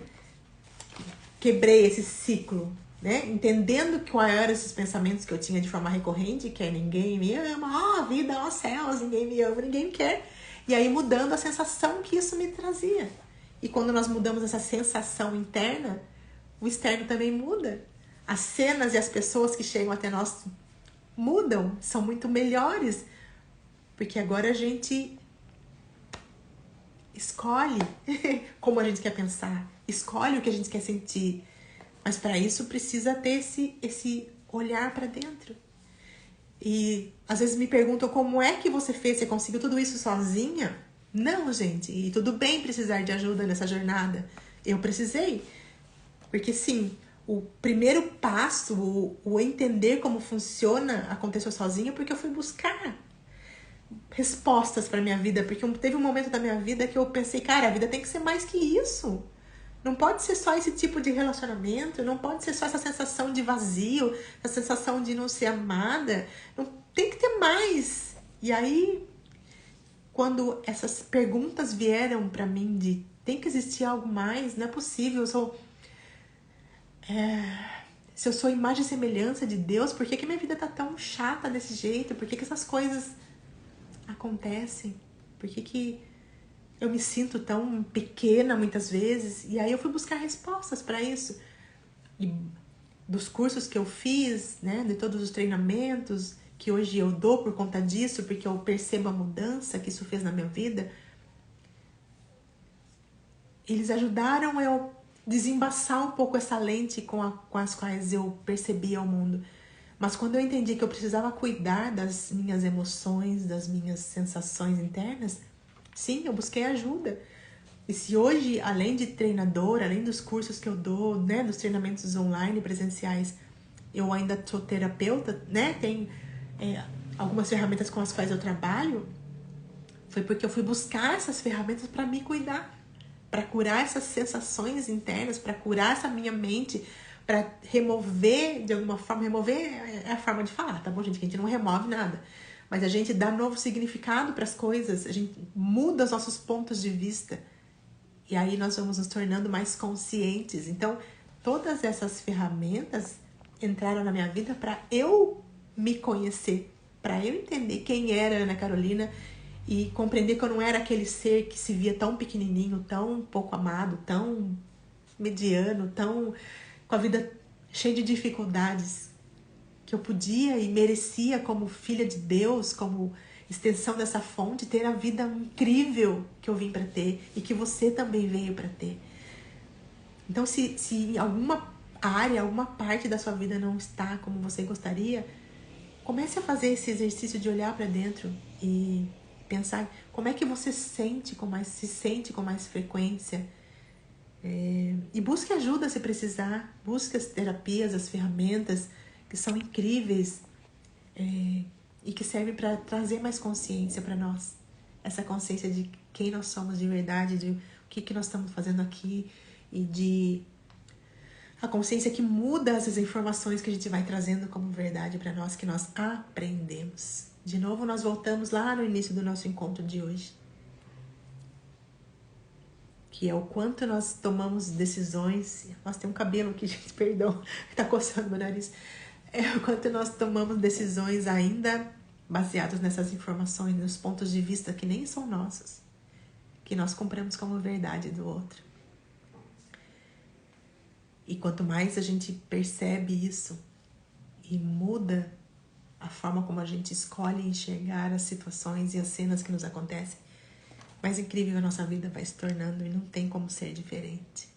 quebrei esse ciclo, né? Entendendo quais eram esses pensamentos que eu tinha de forma recorrente, que é ninguém me ama, ó vida, ó céus, ninguém me ama, ninguém me quer. E aí mudando a sensação que isso me trazia. E quando nós mudamos essa sensação interna, o externo também muda. As cenas e as pessoas que chegam até nós mudam, são muito melhores. Porque agora a gente escolhe como a gente quer pensar, escolhe o que a gente quer sentir. Mas para isso precisa ter esse olhar para dentro. E às vezes me perguntam como é que você fez, você conseguiu tudo isso sozinha? Não, gente, e tudo bem precisar de ajuda nessa jornada. Eu precisei. Porque sim, o primeiro passo, o entender como funciona, aconteceu sozinho porque eu fui buscar respostas para minha vida, porque teve um momento da minha vida que eu pensei, cara, a vida tem que ser mais que isso. Não pode ser só esse tipo de relacionamento, não pode ser só essa sensação de vazio, essa sensação de não ser amada. Não, tem que ter mais. E aí, quando essas perguntas vieram para mim de tem que existir algo mais, não é possível, se eu sou imagem e semelhança de Deus, por que minha vida tá tão chata desse jeito? Por que essas coisas acontecem? Por que eu me sinto tão pequena muitas vezes? E aí eu fui buscar respostas para isso. E dos cursos que eu fiz, né, de todos os treinamentos que hoje eu dou por conta disso, porque eu percebo a mudança que isso fez na minha vida, eles ajudaram eu desembaçar um pouco essa lente com as quais eu percebia o mundo. Mas quando eu entendi que eu precisava cuidar das minhas emoções, das minhas sensações internas, sim, eu busquei ajuda. E se hoje, além de treinadora, além dos cursos que eu dou, né, dos treinamentos online, presenciais, eu ainda sou terapeuta, né, tem algumas ferramentas com as quais eu trabalho, foi porque eu fui buscar essas ferramentas para me cuidar, para curar essas sensações internas, para curar essa minha mente, para remover, de alguma forma, remover é a forma de falar, tá bom, gente? Que a gente não remove nada, mas a gente dá novo significado para as coisas, a gente muda os nossos pontos de vista, e aí nós vamos nos tornando mais conscientes. Então, todas essas ferramentas entraram na minha vida para eu me conhecer, para eu entender quem era Ana Carolina e compreender que eu não era aquele ser que se via tão pequenininho, tão pouco amado, tão mediano, tão com a vida cheia de dificuldades, que eu podia e merecia como filha de Deus, como extensão dessa fonte, ter a vida incrível que eu vim para ter e que você também veio para ter. Então, se em alguma área, alguma parte da sua vida não está como você gostaria, comece a fazer esse exercício de olhar para dentro e pensar como é que você se sente com mais frequência. E busque ajuda se precisar, busque as terapias, as ferramentas que são incríveis e que servem para trazer mais consciência para nós. Essa consciência de quem nós somos de verdade, de o que nós estamos fazendo aqui e de a consciência que muda essas informações que a gente vai trazendo como verdade para nós, que nós aprendemos. De novo, nós voltamos lá no início do nosso encontro de hoje, que é o quanto nós tomamos decisões. Nossa, tem um cabelo aqui, gente, perdão, tá coçando meu nariz. É o quanto nós tomamos decisões ainda baseadas nessas informações, nos pontos de vista que nem são nossos, que nós compramos como verdade do outro. E quanto mais a gente percebe isso e muda a forma como a gente escolhe enxergar as situações e as cenas que nos acontecem, mais incrível a nossa vida vai se tornando e não tem como ser diferente.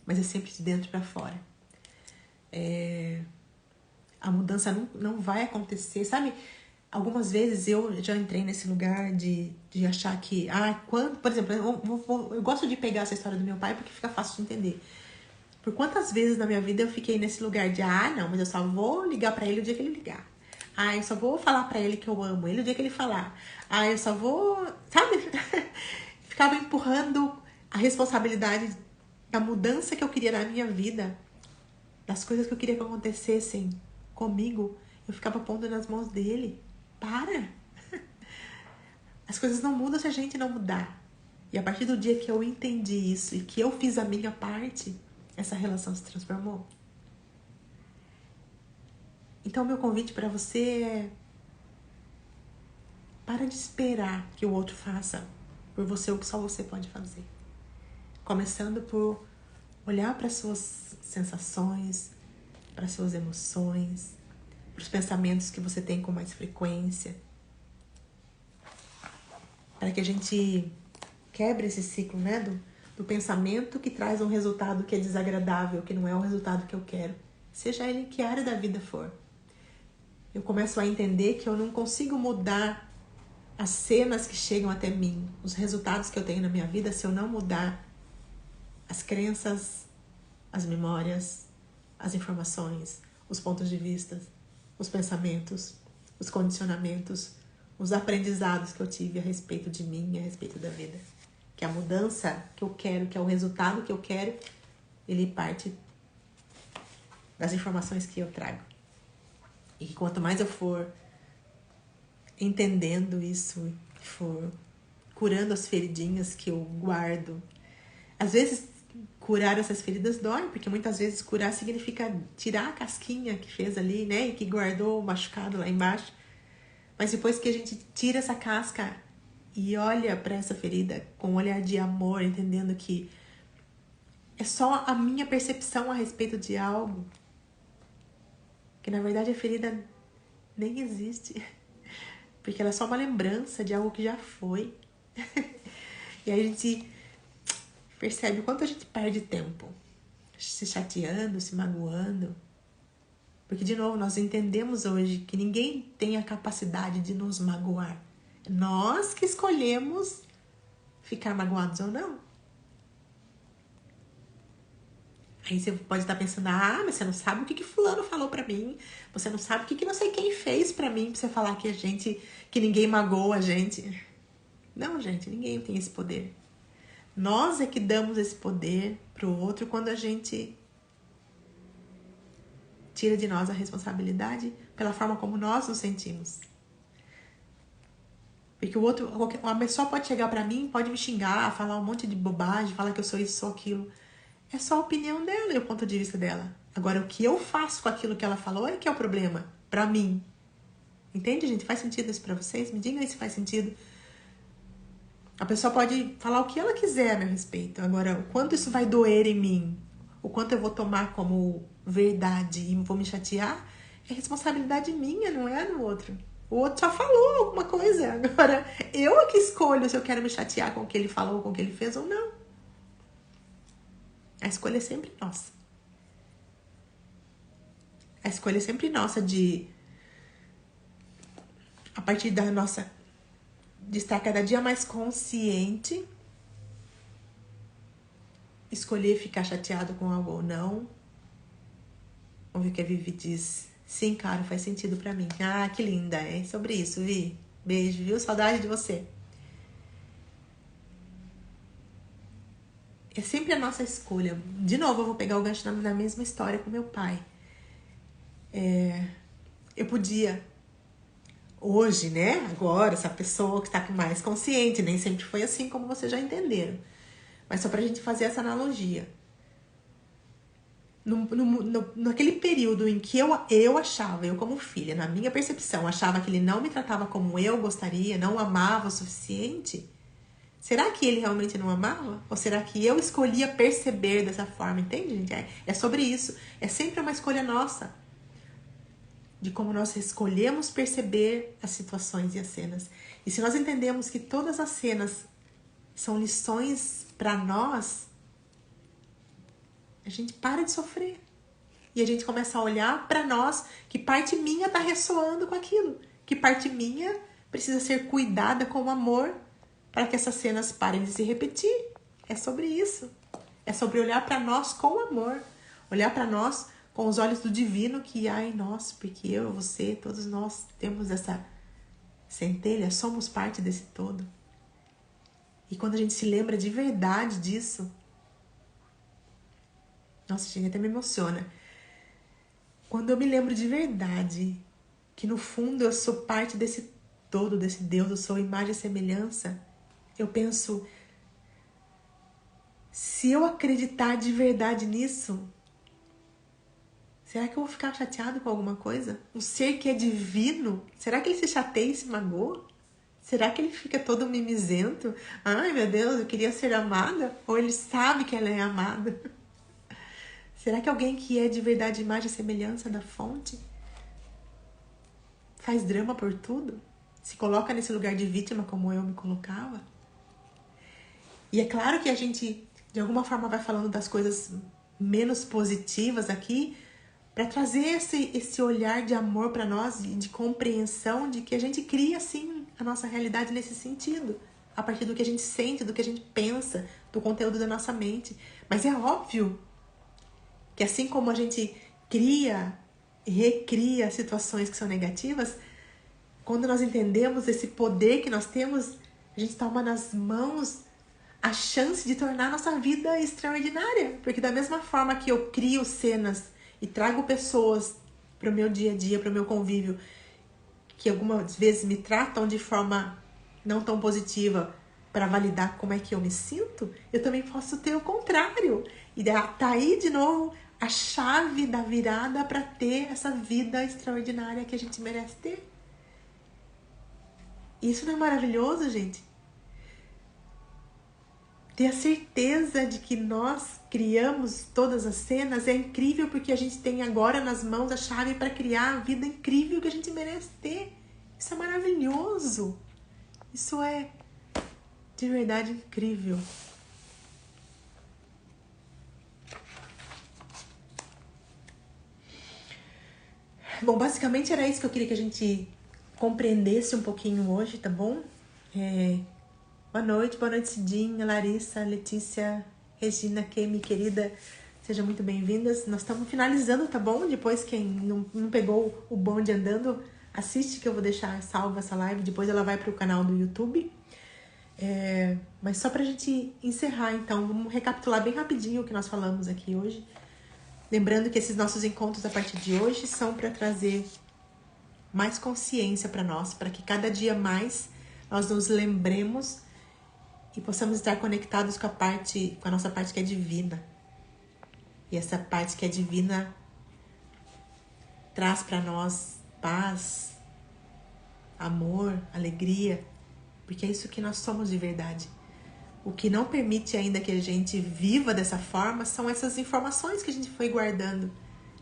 Mas é sempre de dentro para fora. A mudança não vai acontecer, sabe? Algumas vezes eu já entrei nesse lugar de achar que... por exemplo, eu gosto de pegar essa história do meu pai porque fica fácil de entender. Por quantas vezes na minha vida eu fiquei nesse lugar de... não, mas eu só vou ligar pra ele o dia que ele ligar. Eu só vou falar pra ele que eu amo ele o dia que ele falar. Eu só vou... Sabe? Ficava empurrando a responsabilidade da mudança que eu queria na minha vida, das coisas que eu queria que acontecessem comigo. Eu ficava pondo nas mãos dele. Para! As coisas não mudam se a gente não mudar. E a partir do dia que eu entendi isso e que eu fiz a minha parte, essa relação se transformou. Então, meu convite para você é: para de esperar que o outro faça por você o que só você pode fazer. Começando por olhar para as suas sensações, para as suas emoções, para os pensamentos que você tem com mais frequência. Para que a gente quebre esse ciclo, né? Do pensamento que traz um resultado que é desagradável, que não é o resultado que eu quero. Seja ele em que área da vida for. Eu começo a entender que eu não consigo mudar as cenas que chegam até mim, os resultados que eu tenho na minha vida, se eu não mudar as crenças, as memórias, as informações, os pontos de vista, os pensamentos, os condicionamentos, os aprendizados que eu tive a respeito de mim e a respeito da vida. Que a mudança que eu quero, que é o resultado que eu quero, ele parte das informações que eu trago. E que quanto mais eu for entendendo isso, for curando as feridinhas que eu guardo. Às vezes, curar essas feridas dói, porque muitas vezes curar significa tirar a casquinha que fez ali, né? E que guardou o machucado lá embaixo. Mas depois que a gente tira essa casca e olha para essa ferida com um olhar de amor, entendendo que é só a minha percepção a respeito de algo, que na verdade a ferida nem existe, porque ela é só uma lembrança de algo que já foi. E aí a gente percebe o quanto a gente perde tempo se chateando, se magoando. Porque, de novo, nós entendemos hoje que ninguém tem a capacidade de nos magoar. Nós que escolhemos ficar magoados ou não. Aí você pode estar pensando, mas você não sabe o que fulano falou pra mim. Você não sabe o que não sei quem fez pra mim, pra você falar que ninguém magoou a gente. Não, gente, ninguém tem esse poder. Nós é que damos esse poder pro outro quando a gente tira de nós a responsabilidade pela forma como nós nos sentimos. Porque o outro, uma pessoa pode chegar pra mim, pode me xingar, falar um monte de bobagem, falar que eu sou isso, sou aquilo. É só a opinião dela e o ponto de vista dela. Agora, o que eu faço com aquilo que ela falou é que é o problema, pra mim. Entende, gente? Faz sentido isso pra vocês? Me digam aí se faz sentido. A pessoa pode falar o que ela quiser a meu respeito. Agora, o quanto isso vai doer em mim, o quanto eu vou tomar como verdade e vou me chatear, é responsabilidade minha, não é do outro. O outro só falou alguma coisa. Agora, eu é que escolho se eu quero me chatear com o que ele falou, com o que ele fez ou não. A escolha é sempre nossa. A escolha é sempre nossa de, a partir da nossa, de estar cada dia mais consciente, escolher ficar chateado com algo ou não. Vamos ver o que a Vivi diz. Sim, cara, faz sentido pra mim. Que linda, é sobre isso, Vi. Beijo, viu? Saudade de você. É sempre a nossa escolha. De novo, eu vou pegar o gancho da mesma história com meu pai. Eu podia, hoje, né? Agora, essa pessoa que está mais consciente, nem sempre foi assim, como vocês já entenderam. Mas só pra gente fazer essa analogia. Naquele período em que eu achava, eu como filha, na minha percepção, achava que ele não me tratava como eu gostaria, não amava o suficiente, será que ele realmente não amava? Ou será que eu escolhia perceber dessa forma? Entende, gente? É sobre isso. É sempre uma escolha nossa. De como nós escolhemos perceber as situações e as cenas. E se nós entendemos que todas as cenas são lições para nós, a gente para de sofrer. e a gente começa a olhar para nós, que parte minha tá ressoando com aquilo, que parte minha precisa ser cuidada com amor para que essas cenas parem de se repetir. É sobre isso. É sobre olhar para nós com amor, olhar para nós com os olhos do divino que há em nós, porque eu, você, todos nós temos essa centelha, somos parte desse todo. E quando a gente se lembra de verdade disso, nossa, gente, até me emociona. Quando eu me lembro de verdade que no fundo eu sou parte desse todo, desse Deus, eu sou imagem e semelhança, eu penso, se eu acreditar de verdade nisso, será que eu vou ficar chateado com alguma coisa? Um ser que é divino, será que ele se chateia e se magoa? Será que ele fica todo mimizento? Ai, meu Deus, eu queria ser amada. Ou ele sabe que ela é amada? Será que alguém que é de verdade imagem e semelhança da fonte faz drama por tudo? Se coloca nesse lugar de vítima como eu me colocava? E é claro que a gente, de alguma forma, vai falando das coisas menos positivas aqui, para trazer esse olhar de amor para nós e de compreensão de que a gente cria, sim, a nossa realidade nesse sentido. A partir do que a gente sente, do que a gente pensa, do conteúdo da nossa mente. Mas é óbvio que assim como a gente cria e recria situações que são negativas, quando nós entendemos esse poder que nós temos, a gente toma nas mãos a chance de tornar a nossa vida extraordinária. Porque da mesma forma que eu crio cenas e trago pessoas para o meu dia a dia, para o meu convívio, que algumas vezes me tratam de forma não tão positiva para validar como é que eu me sinto, eu também posso ter o contrário. E tá aí de novo a chave da virada para ter essa vida extraordinária que a gente merece ter. Isso não é maravilhoso, gente? Ter a certeza de que nós criamos todas as cenas é incrível, porque a gente tem agora nas mãos a chave para criar a vida incrível que a gente merece ter. Isso é maravilhoso. Isso é de verdade incrível. Bom, basicamente era isso que eu queria que a gente compreendesse um pouquinho hoje, tá bom? Boa noite, Cidinha, Larissa, Letícia, Regina, Kemi, querida, sejam muito bem-vindas. Nós estamos finalizando, tá bom? Depois, quem não pegou o bonde andando, assiste que eu vou deixar salva essa live, depois ela vai para o canal do YouTube. Mas só pra gente encerrar, então, vamos recapitular bem rapidinho o que nós falamos aqui hoje. Lembrando que esses nossos encontros a partir de hoje são para trazer mais consciência para nós, para que cada dia mais nós nos lembremos e possamos estar conectados com a nossa parte que é divina. E essa parte que é divina traz para nós paz, amor, alegria, porque é isso que nós somos de verdade. O que não permite ainda que a gente viva dessa forma são essas informações que a gente foi guardando,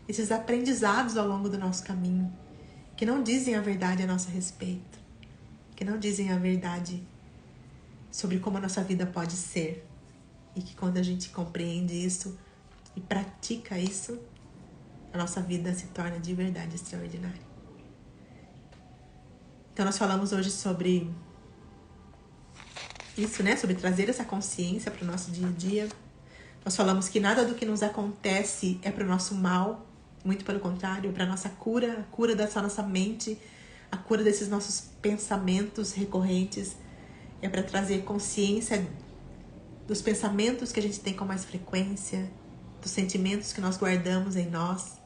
esses aprendizados ao longo do nosso caminho, que não dizem a verdade a nosso respeito, que não dizem a verdade sobre como a nossa vida pode ser. E que quando a gente compreende isso e pratica isso, a nossa vida se torna de verdade extraordinária. Então nós falamos hoje sobre isso, né? Sobre trazer essa consciência para o nosso dia a dia. Nós falamos que nada do que nos acontece é para o nosso mal, muito pelo contrário, é para a nossa cura, a cura dessa nossa mente, a cura desses nossos pensamentos recorrentes, é para trazer consciência dos pensamentos que a gente tem com mais frequência, dos sentimentos que nós guardamos em nós.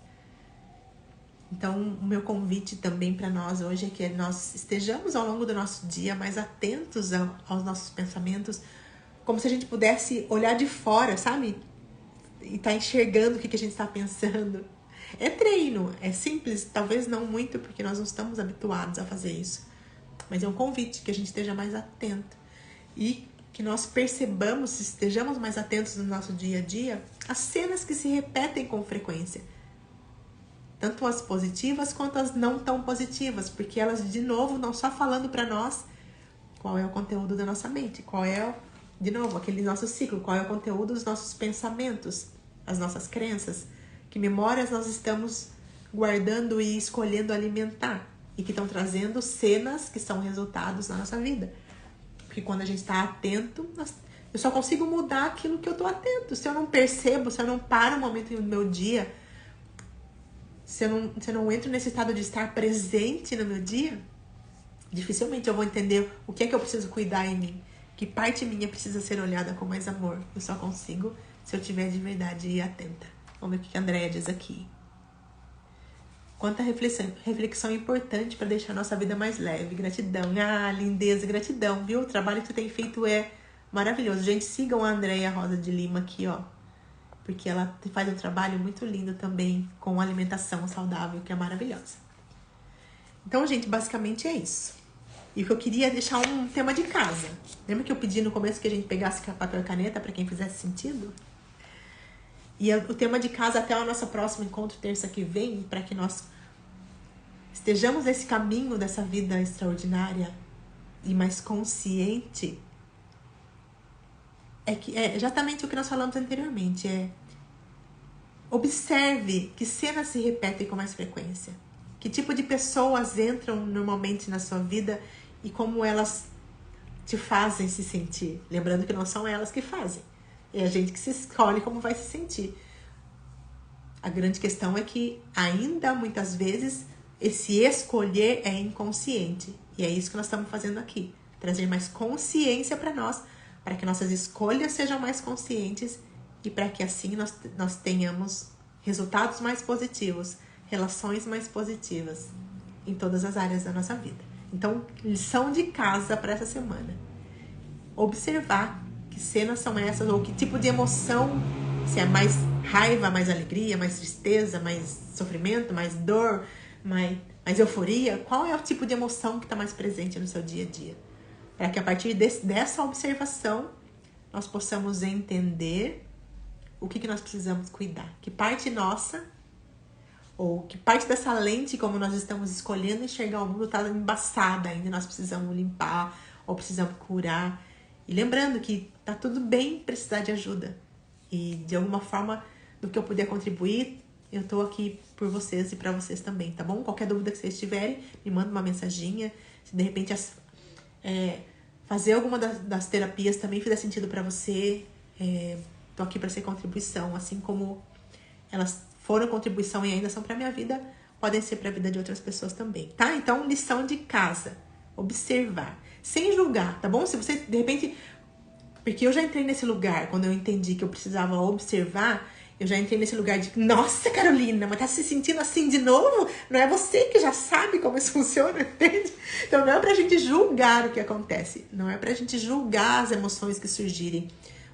Então, o meu convite também para nós hoje é que nós estejamos ao longo do nosso dia mais atentos aos nossos pensamentos, como se a gente pudesse olhar de fora, sabe? E tá enxergando o que a gente está pensando. É treino, é simples, talvez não muito, porque nós não estamos habituados a fazer isso. Mas é um convite que a gente esteja mais atento e que nós percebamos, estejamos mais atentos no nosso dia a dia, as cenas que se repetem com frequência. Tanto as positivas quanto as não tão positivas, porque elas, de novo, não só falando para nós qual é o conteúdo da nossa mente, qual é, de novo, aquele nosso ciclo, qual é o conteúdo dos nossos pensamentos, as nossas crenças, Que memórias nós estamos guardando e escolhendo alimentar. E que estão trazendo cenas que são resultados na nossa vida. Porque quando a gente está atento, eu só consigo mudar aquilo que eu estou atento. Se eu não percebo, se eu não paro um momento no meu dia, se eu não entro nesse estado de estar presente no meu dia, dificilmente eu vou entender o que é que eu preciso cuidar em mim. Que parte minha precisa ser olhada com mais amor. Eu só consigo se eu tiver de verdade atenta. Vamos ver o que a Andréia diz aqui. Quanta reflexão importante para deixar a nossa vida mais leve. Gratidão. Ah, lindeza, gratidão, viu? O trabalho que você tem feito é maravilhoso. Gente, sigam a Andréia Rosa de Lima aqui, ó. Porque ela faz um trabalho muito lindo também com alimentação saudável, que é maravilhosa. Então, gente, basicamente é isso. E o que eu queria é deixar um tema de casa. Lembra que eu pedi no começo que a gente pegasse papel e caneta para quem fizesse sentido? E o tema de casa até o nosso próximo encontro, terça que vem, para que nós estejamos nesse caminho dessa vida extraordinária e mais consciente, é exatamente o que nós falamos anteriormente. Observe que cenas se repetem com mais frequência. Que tipo de pessoas entram normalmente na sua vida e como elas te fazem se sentir. Lembrando que não são elas que fazem. É a gente que se escolhe como vai se sentir. A grande questão é que ainda muitas vezes esse escolher é inconsciente. E é isso que nós estamos fazendo aqui. Trazer mais consciência para nós, para que nossas escolhas sejam mais conscientes e para que assim nós tenhamos resultados mais positivos, relações mais positivas em todas as áreas da nossa vida. Então, lição de casa para essa semana. Observar que cenas são essas, ou que tipo de emoção, se é mais raiva, mais alegria, mais tristeza, mais sofrimento, mais dor, mais euforia. Qual é o tipo de emoção que está mais presente no seu dia a dia? Para que a partir dessa observação, nós possamos entender o que nós precisamos cuidar. Que parte nossa, ou que parte dessa lente, como nós estamos escolhendo enxergar o mundo, está embaçada ainda, nós precisamos limpar, ou precisamos curar. E lembrando que tá tudo bem precisar de ajuda. E de alguma forma, do que eu puder contribuir, eu tô aqui por vocês e para vocês também, tá bom? Qualquer dúvida que vocês tiverem, me manda uma mensaginha. Se de repente fazer alguma das terapias também fizer sentido para você, tô aqui para ser contribuição. Assim como elas foram contribuição e ainda são para minha vida, podem ser para a vida de outras pessoas também, tá? Então, lição de casa. Observar. Sem julgar, tá bom? Se você, de repente... Porque eu já entrei nesse lugar, quando eu entendi que eu precisava observar, eu já entrei nesse lugar de, nossa, Carolina, mas tá se sentindo assim de novo? Não é você que já sabe como isso funciona, entende? Então não é pra gente julgar o que acontece, não é pra gente julgar as emoções que surgirem,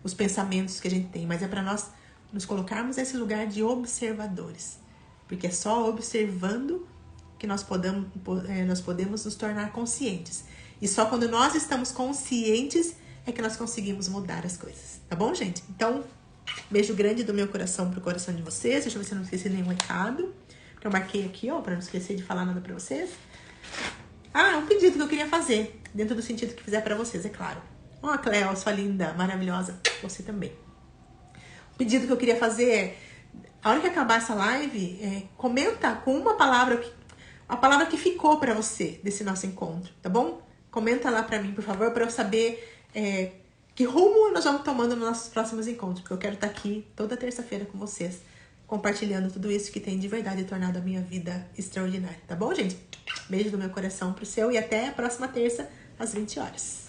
os pensamentos que a gente tem, mas é pra nós nos colocarmos nesse lugar de observadores. Porque é só observando que nós podemos nos tornar conscientes. E só quando nós estamos conscientes é que nós conseguimos mudar as coisas. Tá bom, gente? Então, beijo grande do meu coração pro coração de vocês. Deixa eu ver se eu não esqueci nenhum recado. Que eu marquei aqui, ó, pra não esquecer de falar nada pra vocês. Ah, um pedido que eu queria fazer. Dentro do sentido que fizer pra vocês, é claro. Ó, Cleo, sua linda, maravilhosa. Você também. O pedido que eu queria fazer é... A hora que acabar essa live, comenta com uma palavra... A palavra que ficou pra você desse nosso encontro, tá bom? Comenta lá pra mim, por favor, pra eu saber... que rumo nós vamos tomando nos nossos próximos encontros, porque eu quero estar aqui toda terça-feira com vocês, compartilhando tudo isso que tem de verdade tornado a minha vida extraordinária, tá bom, gente? Beijo do meu coração pro seu e até a próxima terça, às 20 horas.